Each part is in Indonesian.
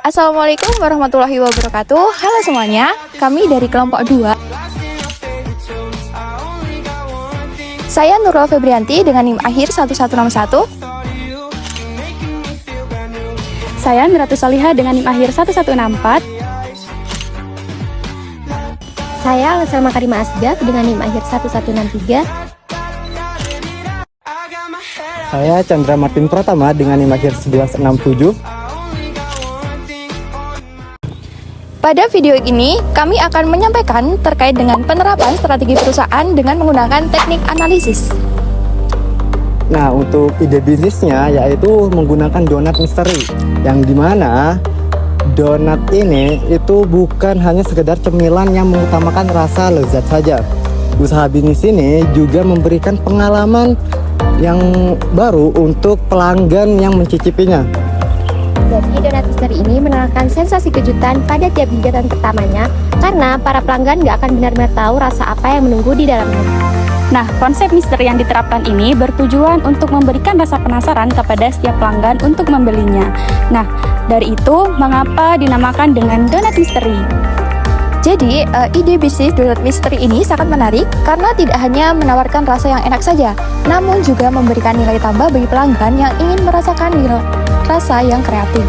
Assalamualaikum warahmatullahi wabarakatuh. Halo semuanya, kami dari kelompok 2. Saya Nurul Febrianti dengan NIM akhir 1161. Saya Miratus Salihah dengan NIM akhir 1164. Saya Salma Karima Asgaf dengan NIM akhir 1163. Saya Chandra Martin Pratama dengan NIM akhir 1167. Pada video ini, kami akan menyampaikan terkait dengan penerapan strategi perusahaan dengan menggunakan teknik analisis. Nah, untuk ide bisnisnya yaitu menggunakan donat misteri, yang dimana donat ini itu bukan hanya sekedar cemilan yang mengutamakan rasa lezat saja. Usaha bisnis ini juga memberikan pengalaman yang baru untuk pelanggan yang mencicipinya. Jadi donat misteri ini menawarkan sensasi kejutan pada tiap gigatan pertamanya karena para pelanggan nggak akan benar-benar tahu rasa apa yang menunggu di dalamnya. Nah, konsep misteri yang diterapkan ini bertujuan untuk memberikan rasa penasaran kepada setiap pelanggan untuk membelinya. Nah, dari itu mengapa dinamakan dengan donat misteri? Jadi, ide bisnis donat misteri ini sangat menarik karena tidak hanya menawarkan rasa yang enak saja, namun juga memberikan nilai tambah bagi pelanggan yang ingin merasakan rasa yang kreatif.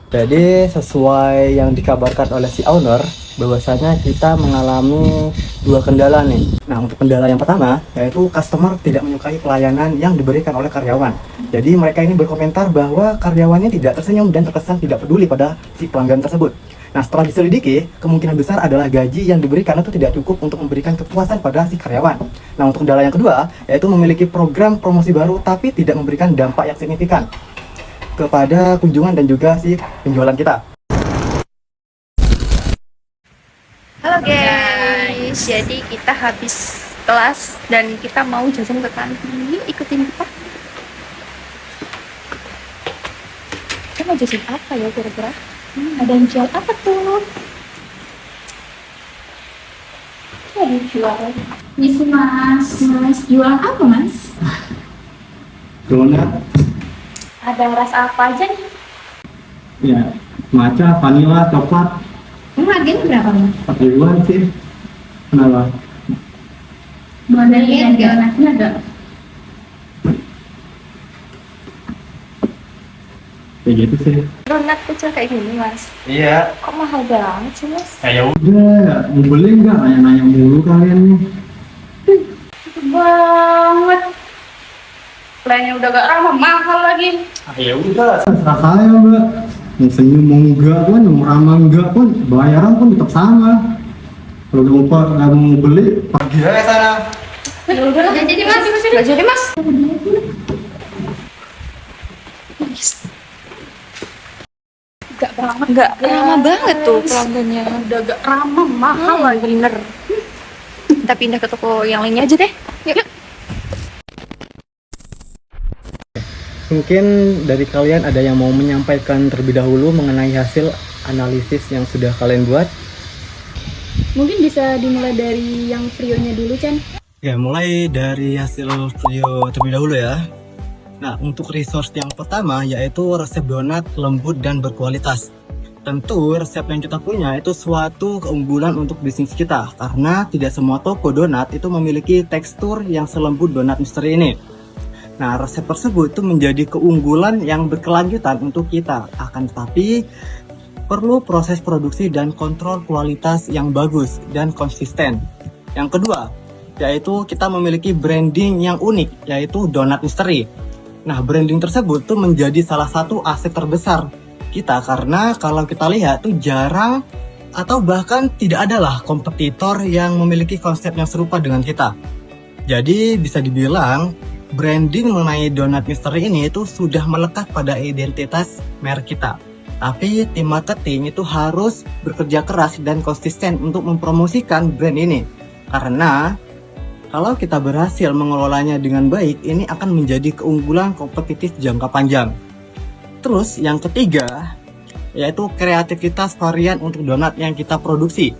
Jadi sesuai yang dikabarkan oleh si owner, bahwasanya kita mengalami dua kendala nih. Nah, untuk kendala yang pertama yaitu customer tidak menyukai pelayanan yang diberikan oleh karyawan. Jadi mereka ini berkomentar bahwa karyawannya tidak tersenyum dan terkesan tidak peduli pada si pelanggan tersebut. Nah, setelah diselidiki, kemungkinan besar adalah gaji yang diberikan itu tidak cukup untuk memberikan kepuasan pada si karyawan. Nah, untuk kendala yang kedua yaitu memiliki program promosi baru tapi tidak memberikan dampak yang signifikan kepada kunjungan dan juga si penjualan kita. Halo guys, jadi kita habis kelas dan kita mau jajan ke kantin. Yuk ikutin kita. Kita mau jajan apa ya kira-kira? Ada yang jual apa tuh? Ada yang jual. Misi mas, jual apa mas? Donat. Ada rasa apa aja nih? Ya, matcha, vanilla, coklat. Harganya berapa mas? 4 ribuan sih. Kenapa? Boleh lihat donatnya ada. Kayak gitu sih. Donat kecil kayak gini mas. Iya. Kok mahal banget sih mas? Ya udah, mau beli nggak? Nanya-nanya mulu kalian nih. Banget. Lainnya udah gak ramah, mahal lagi. Ya udah, serah saya mbak. Mau senyum mau enggak pun, mau ramah enggak pun, bayaran pun tetap sama. Kalau nggak mau beli, pergi aja sana. Ya udah lah, jadi mas. Gak jadi mas. Gak banget. Gak ramah banget tuh pelanggannya. Udah gak ramah, mahal lagi. Bener. Kita pindah ke toko yang lainnya aja deh. Yuk. Mungkin dari kalian ada yang mau menyampaikan terlebih dahulu mengenai hasil analisis yang sudah kalian buat. Mungkin bisa dimulai dari yang Frionya dulu, Chan. Ya, mulai dari hasil video terlebih dahulu ya. Nah, untuk resource yang pertama yaitu resep donat lembut dan berkualitas. Tentu resep yang kita punya itu suatu keunggulan untuk bisnis kita, karena tidak semua toko donat itu memiliki tekstur yang selembut donat misteri ini. Nah, resep tersebut itu menjadi keunggulan yang berkelanjutan untuk kita. Akan tetapi, perlu proses produksi dan kontrol kualitas yang bagus dan konsisten. Yang kedua, yaitu kita memiliki branding yang unik, yaitu donat misteri. Nah, branding tersebut tuh menjadi salah satu aset terbesar kita, karena kalau kita lihat tuh jarang atau bahkan tidak adalah kompetitor yang memiliki konsep yang serupa dengan kita. Jadi bisa dibilang branding mengenai donat misteri ini itu sudah melekat pada identitas merek kita. Tapi tim marketing itu harus bekerja keras dan konsisten untuk mempromosikan brand ini. Karena kalau kita berhasil mengelolanya dengan baik, ini akan menjadi keunggulan kompetitif jangka panjang. Terus yang ketiga, yaitu kreativitas varian untuk donat yang kita produksi.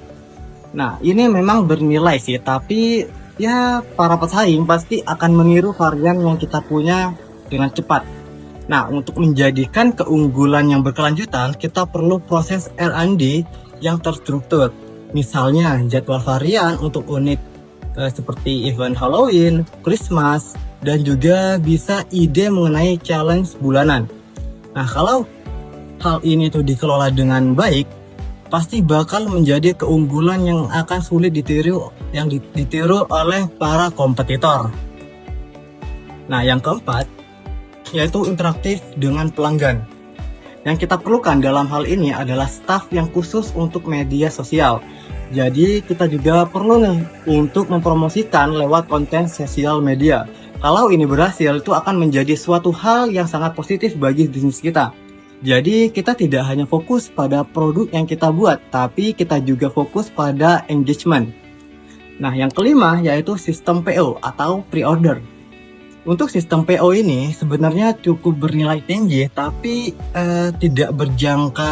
Nah, ini memang bernilai sih, tapi ya para pesaing pasti akan meniru varian yang kita punya dengan cepat. Nah, untuk menjadikan keunggulan yang berkelanjutan, kita perlu proses R&D yang terstruktur. Misalnya jadwal varian untuk unit seperti event Halloween, Christmas, dan juga bisa ide mengenai challenge bulanan. Nah, kalau hal ini tuh dikelola dengan baik, pasti bakal menjadi keunggulan yang akan sulit ditiru oleh para kompetitor. Nah, yang keempat yaitu interaktif dengan pelanggan. Yang kita perlukan dalam hal ini adalah staff yang khusus untuk media sosial. Jadi kita juga perlu nih untuk mempromosikan lewat konten sosial media. Kalau ini berhasil, itu akan menjadi suatu hal yang sangat positif bagi bisnis kita. Jadi kita tidak hanya fokus pada produk yang kita buat, tapi kita juga fokus pada engagement. Nah, yang kelima yaitu sistem PO atau pre-order. Untuk sistem PO ini sebenarnya cukup bernilai tinggi, tapi tidak berjangka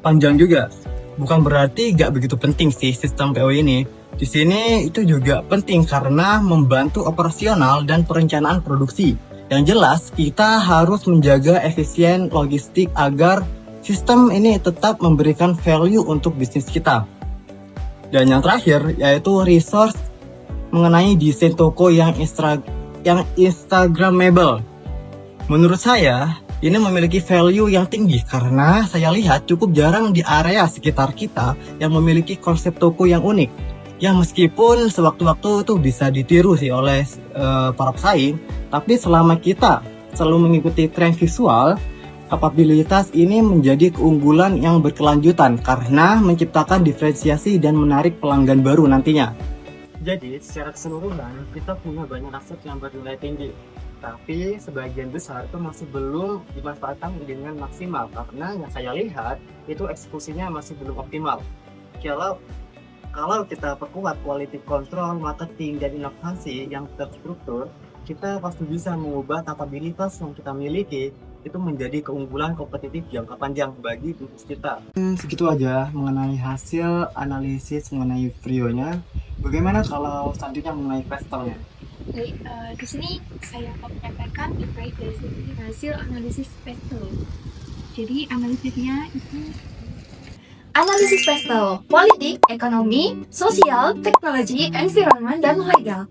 panjang juga. Bukan berarti gak begitu penting sih sistem PO ini. Di sini itu juga penting karena membantu operasional dan perencanaan produksi. Yang jelas, kita harus menjaga efisien logistik agar sistem ini tetap memberikan value untuk bisnis kita. Dan yang terakhir, yaitu resource mengenai desain toko yang Instagramable. Menurut saya, ini memiliki value yang tinggi karena saya lihat cukup jarang di area sekitar kita yang memiliki konsep toko yang unik. Ya, meskipun sewaktu-waktu itu bisa ditiru sih oleh para pesaing, tapi selama kita selalu mengikuti tren visual, kapabilitas ini menjadi keunggulan yang berkelanjutan karena menciptakan diferensiasi dan menarik pelanggan baru nantinya. Jadi, secara keseluruhan, kita punya banyak aset yang bernilai tinggi. Tapi sebagian besar itu masih belum dimanfaatkan dengan maksimal karena yang saya lihat itu eksekusinya masih belum optimal. Kalau kita perkuat quality control, marketing, dan inovasi yang terstruktur, kita pasti bisa mengubah kapabilitas yang kita miliki itu menjadi keunggulan kompetitif jangka panjang bagi bisnis kita. Segitu aja mengenai hasil analisis mengenai Frionya. Bagaimana kalau selanjutnya mengenai Vestelnya? Baik, di sini saya akan menyampaikan baik dari hasil analisis Vestel. Jadi analisisnya itu Analisis Vestel, politik, ekonomi, sosial, teknologi, environment, dan legal.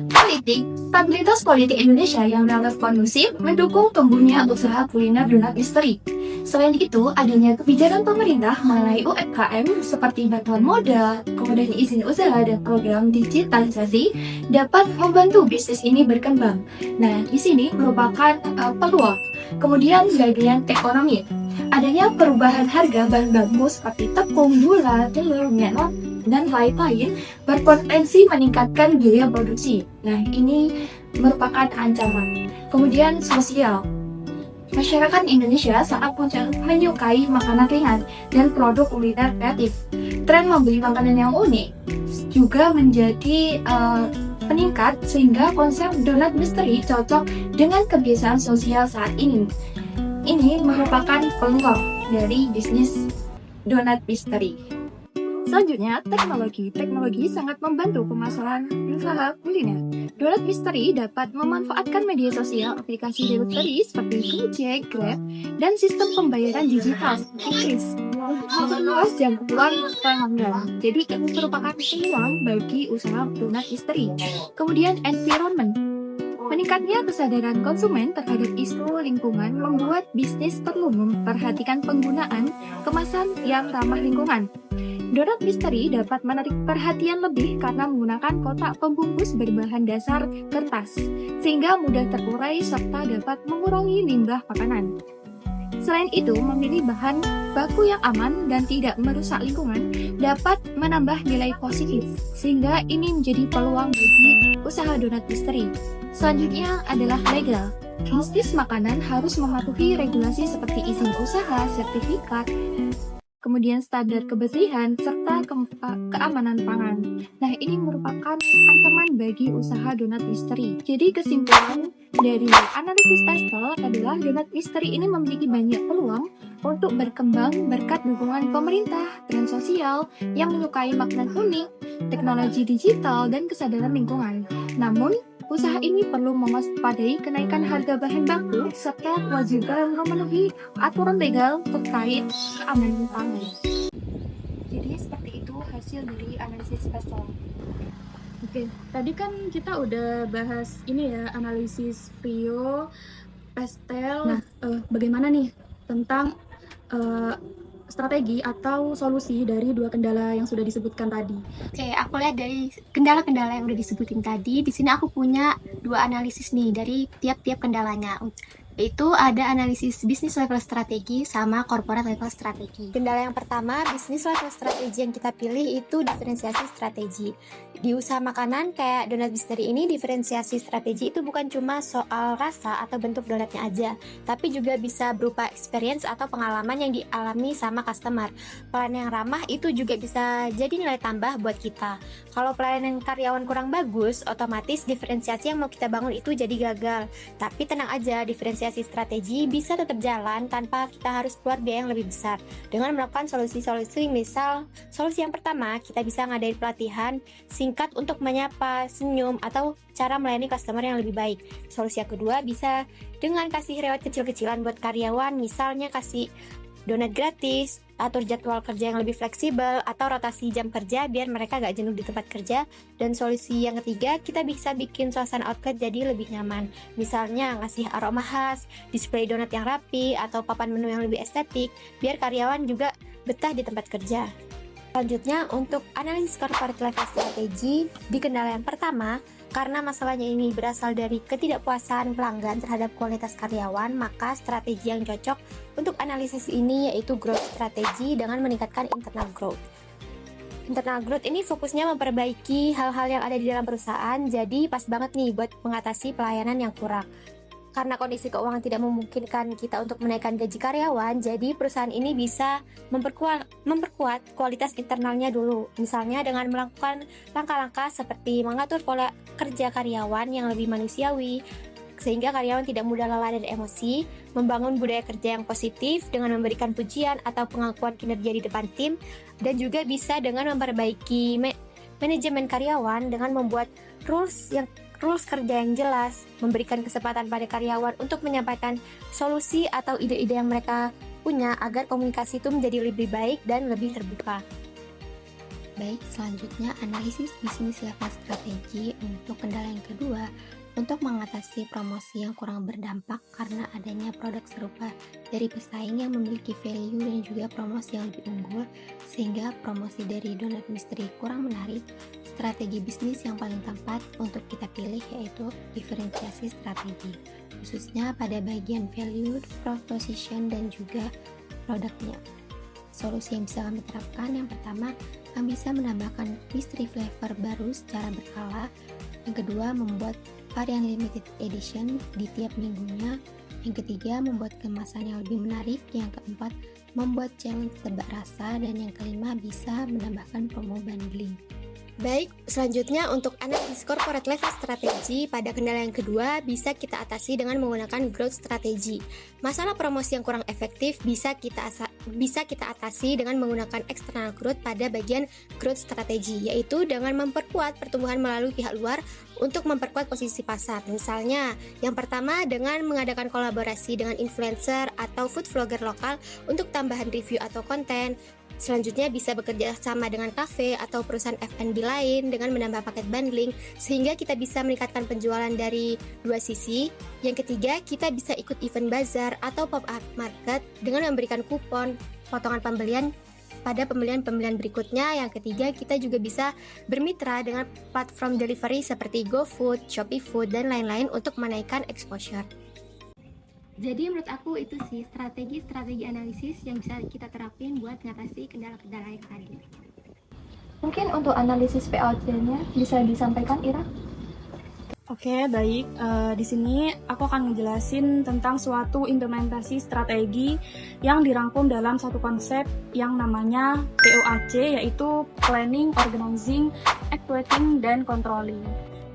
Politik, stabilitas politik Indonesia yang relatif kondusif mendukung tumbuhnya usaha kuliner donat misteri. Selain itu, adanya kebijakan pemerintah mengenai UMKM seperti bantuan modal, kemudian izin usaha dan program digitalisasi dapat membantu bisnis ini berkembang. Nah, di sini merupakan peluang. Kemudian bagian ekonomi, adanya perubahan harga bahan baku seperti tepung, gula, telur, minyak, dan lain-lain berpotensi meningkatkan biaya produksi. Nah, ini merupakan ancaman. Kemudian sosial, masyarakat Indonesia sangat menyukai makanan ringan dan produk kuliner kreatif. Tren membeli makanan yang unik juga menjadi meningkat sehingga konsep donat misteri cocok dengan kebiasaan sosial saat ini. ini merupakan peluang dari bisnis donat misteri. Selanjutnya, teknologi. Teknologi sangat membantu pemasaran usaha kuliner. Donat misteri dapat memanfaatkan media sosial, aplikasi delivery seperti Gojek, Grab, dan sistem pembayaran digital seperti Kris untuk memperluas jangkauan pelanggan. Jadi ini merupakan peluang bagi usaha donat misteri. Kemudian environment. Meningkatnya kesadaran konsumen terhadap isu lingkungan membuat bisnis perlu memperhatikan penggunaan kemasan yang ramah lingkungan. Donat misteri dapat menarik perhatian lebih karena menggunakan kotak pembungkus berbahan dasar kertas, sehingga mudah terurai serta dapat mengurangi limbah makanan. Selain itu, memilih bahan baku yang aman dan tidak merusak lingkungan dapat menambah nilai positif, sehingga ini menjadi peluang bagi usaha donat misteri. Selanjutnya adalah legal. Bisnis makanan harus mematuhi regulasi seperti izin usaha, sertifikat, kemudian standar kebersihan, serta keamanan pangan. Nah, ini merupakan ancaman bagi usaha donat misteri. Jadi, kesimpulan dari analisis Pestel adalah donat misteri ini memiliki banyak peluang untuk berkembang berkat dukungan pemerintah, tren sosial yang menyukai makanan unik, teknologi digital, dan kesadaran lingkungan. Namun, usaha ini perlu mewaspadai kenaikan harga bahan baku serta kewajiban memenuhi aturan legal terkait keamanan pangan. Jadi seperti itu hasil dari analisis Pestel. Oke, tadi kan kita udah bahas ini ya, analisis Frio, Pestel. Nah, bagaimana nih tentang strategi atau solusi dari dua kendala yang sudah disebutkan tadi? Oke, aku lihat dari kendala-kendala yang udah disebutin tadi. Di sini aku punya 2 analisis nih dari tiap-tiap kendalanya. Itu ada analisis bisnis level strategi sama corporate level strategi. Kendala yang pertama, bisnis level strategi yang kita pilih itu diferensiasi strategi. Di usaha makanan kayak donat misteri ini, diferensiasi strategi itu bukan cuma soal rasa atau bentuk donatnya aja, tapi juga bisa berupa experience atau pengalaman yang dialami sama customer. Pelayanan yang ramah itu juga bisa jadi nilai tambah buat kita. Kalau pelayanan karyawan kurang bagus, otomatis diferensiasi yang mau kita bangun itu jadi gagal. Tapi tenang aja, diferensiasi strategi bisa tetap jalan tanpa kita harus keluar biaya yang lebih besar dengan melakukan solusi-solusi. Misal, solusi yang pertama, kita bisa ngadain pelatihan singkat untuk menyapa, senyum, atau cara melayani customer yang lebih baik. Solusi yang kedua bisa dengan kasih reward kecil-kecilan buat karyawan, misalnya kasih donat gratis, atur jadwal kerja yang lebih fleksibel, atau rotasi jam kerja biar mereka gak jenuh di tempat kerja. Dan solusi yang ketiga, kita bisa bikin suasana outlet jadi lebih nyaman. Misalnya ngasih aroma khas, display donat yang rapi, atau papan menu yang lebih estetik, biar karyawan juga betah di tempat kerja. Selanjutnya, untuk analisis corporate level strategi, di kendala yang pertama, karena masalahnya ini berasal dari ketidakpuasan pelanggan terhadap kualitas karyawan, maka strategi yang cocok untuk analisis ini yaitu growth strategi dengan meningkatkan internal growth. Internal growth ini fokusnya memperbaiki hal-hal yang ada di dalam perusahaan, jadi pas banget nih buat mengatasi pelayanan yang kurang. Karena kondisi keuangan tidak memungkinkan kita untuk menaikkan gaji karyawan, jadi perusahaan ini bisa memperkuat kualitas internalnya dulu. Misalnya dengan melakukan langkah-langkah seperti mengatur pola kerja karyawan yang lebih manusiawi, sehingga karyawan tidak mudah lelah dan emosi, membangun budaya kerja yang positif dengan memberikan pujian atau pengakuan kinerja di depan tim, dan juga bisa dengan memperbaiki manajemen karyawan dengan membuat rules kerja yang jelas, memberikan kesempatan pada karyawan untuk menyampaikan solusi atau ide-ide yang mereka punya agar komunikasi itu menjadi lebih baik dan lebih terbuka. Baik, selanjutnya analisis bisnis level strategi untuk kendala yang kedua, untuk mengatasi promosi yang kurang berdampak karena adanya produk serupa dari pesaing yang memiliki value dan juga promosi yang lebih unggul, sehingga promosi dari donat misteri kurang menarik. Strategi bisnis yang paling tepat untuk kita pilih yaitu diferensiasi strategi, khususnya pada bagian value, proposition, dan juga produknya. Solusi yang bisa kami terapkan, yang pertama, kami bisa menambahkan mystery flavor baru secara berkala. Yang kedua, membuat varian limited edition di tiap minggunya. Yang ketiga, membuat kemasan yang lebih menarik. Yang keempat, membuat challenge tebak rasa. Dan yang kelima, bisa menambahkan promo bundling. Baik, selanjutnya untuk analisis corporate level strategi pada kendala yang kedua bisa kita atasi dengan menggunakan growth strategy. Masalah promosi yang kurang efektif bisa kita atasi dengan menggunakan external growth pada bagian growth strategy, yaitu dengan memperkuat pertumbuhan melalui pihak luar untuk memperkuat posisi pasar. Misalnya, yang pertama dengan mengadakan kolaborasi dengan influencer atau food vlogger lokal untuk tambahan review atau konten. Selanjutnya bisa bekerja sama dengan kafe atau perusahaan F&B lain dengan menambah paket bundling sehingga kita bisa meningkatkan penjualan dari dua sisi. Yang ketiga, kita bisa ikut event bazar atau pop-up market dengan memberikan kupon potongan pembelian pada pembelian-pembelian berikutnya. Yang ketiga, kita juga bisa bermitra dengan platform delivery seperti GoFood, Shopee Food, dan lain-lain untuk menaikkan exposure. Jadi menurut aku itu sih strategi analisis yang bisa kita terapin buat ngatasi kendala-kendala yang tadi. Mungkin untuk analisis POC-nya bisa disampaikan, Ira? Oke, baik. Di sini aku akan ngejelasin tentang suatu implementasi strategi yang dirangkum dalam satu konsep yang namanya POAC, yaitu Planning, Organizing, Actuating, dan Controlling.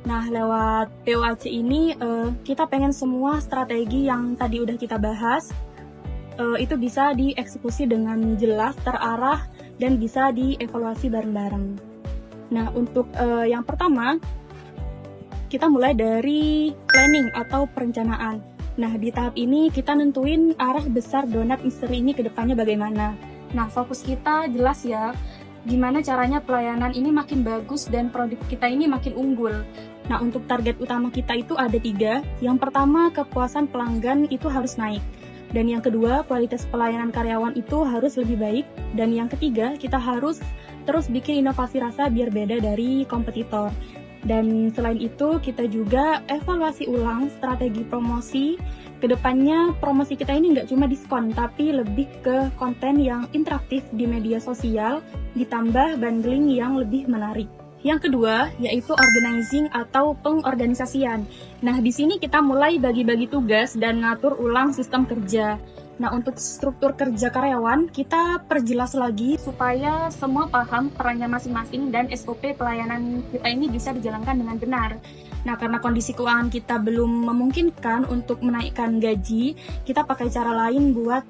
Nah, lewat POAC ini kita pengen semua strategi yang tadi udah kita bahas itu bisa dieksekusi dengan jelas, terarah, dan bisa dievaluasi bareng-bareng. Nah, untuk yang pertama, kita mulai dari planning atau perencanaan. Nah, di tahap ini kita nentuin arah besar donat misteri ini ke depannya bagaimana. Nah, fokus kita jelas ya, gimana caranya pelayanan ini makin bagus dan produk kita ini makin unggul. Nah, untuk target utama kita itu ada 3. Yang pertama, kepuasan pelanggan itu harus naik. Dan yang kedua, kualitas pelayanan karyawan itu harus lebih baik. Dan yang ketiga, kita harus terus bikin inovasi rasa biar beda dari kompetitor. Dan selain itu, kita juga evaluasi ulang strategi promosi. Kedepannya, promosi kita ini nggak cuma diskon, tapi lebih ke konten yang interaktif di media sosial, ditambah bundling yang lebih menarik. Yang kedua, yaitu organizing atau pengorganisasian. Nah, di sini kita mulai bagi-bagi tugas dan ngatur ulang sistem kerja. Nah, untuk struktur kerja karyawan, kita perjelas lagi supaya semua paham perannya masing-masing dan SOP pelayanan kita ini bisa dijalankan dengan benar. Nah, karena kondisi keuangan kita belum memungkinkan untuk menaikkan gaji, kita pakai cara lain buat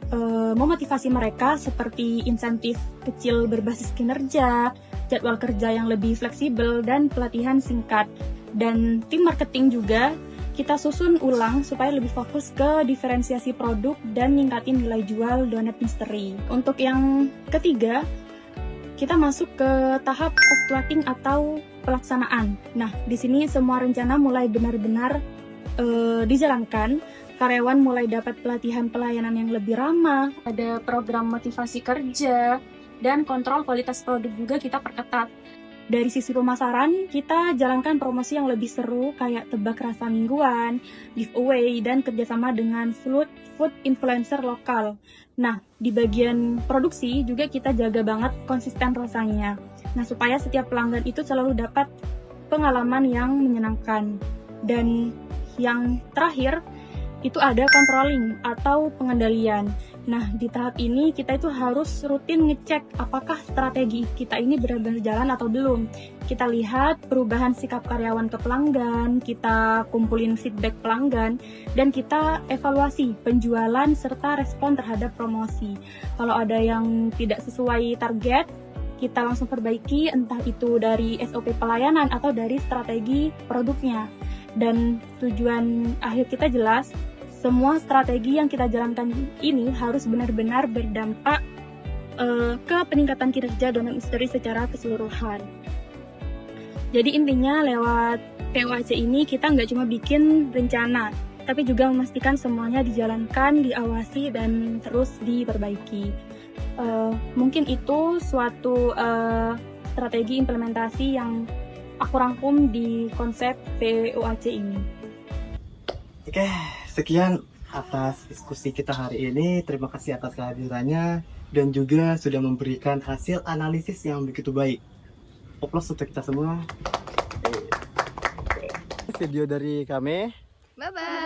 memotivasi mereka seperti insentif kecil berbasis kinerja, jadwal kerja yang lebih fleksibel, dan pelatihan singkat. Dan tim marketing juga kita susun ulang supaya lebih fokus ke diferensiasi produk dan ningkatin nilai jual donat misteri. Untuk yang ketiga, kita masuk ke tahap actuating atau pelaksanaan. Nah, di sini semua rencana mulai benar-benar dijalankan. Karyawan mulai dapat pelatihan pelayanan yang lebih ramah, ada program motivasi kerja, dan kontrol kualitas produk juga kita perketat. Dari sisi pemasaran, kita jalankan promosi yang lebih seru kayak tebak rasa mingguan, giveaway, dan kerjasama dengan food influencer lokal. Nah, di bagian produksi juga kita jaga banget konsisten rasanya. Nah, supaya setiap pelanggan itu selalu dapat pengalaman yang menyenangkan. Dan yang terakhir, itu ada controlling atau pengendalian. Nah, di tahap ini kita itu harus rutin ngecek apakah strategi kita ini benar-benar jalan atau belum. Kita lihat perubahan sikap karyawan ke pelanggan, kita kumpulin feedback pelanggan, dan kita evaluasi penjualan serta respon terhadap promosi. Kalau ada yang tidak sesuai target, kita langsung perbaiki, entah itu dari SOP pelayanan atau dari strategi produknya. Dan tujuan akhir kita jelas, semua strategi yang kita jalankan ini harus benar-benar berdampak ke peningkatan kinerja donat misteri secara keseluruhan. Jadi intinya lewat POAC ini kita nggak cuma bikin rencana, tapi juga memastikan semuanya dijalankan, diawasi, dan terus diperbaiki. Mungkin itu suatu strategi implementasi yang aku rangkum di konsep POAC ini. Oke, sekian atas diskusi kita hari ini. Terima kasih atas kehadirannya dan juga sudah memberikan hasil analisis yang begitu baik. Aplaus untuk kita semua. Video dari kami. Bye-bye!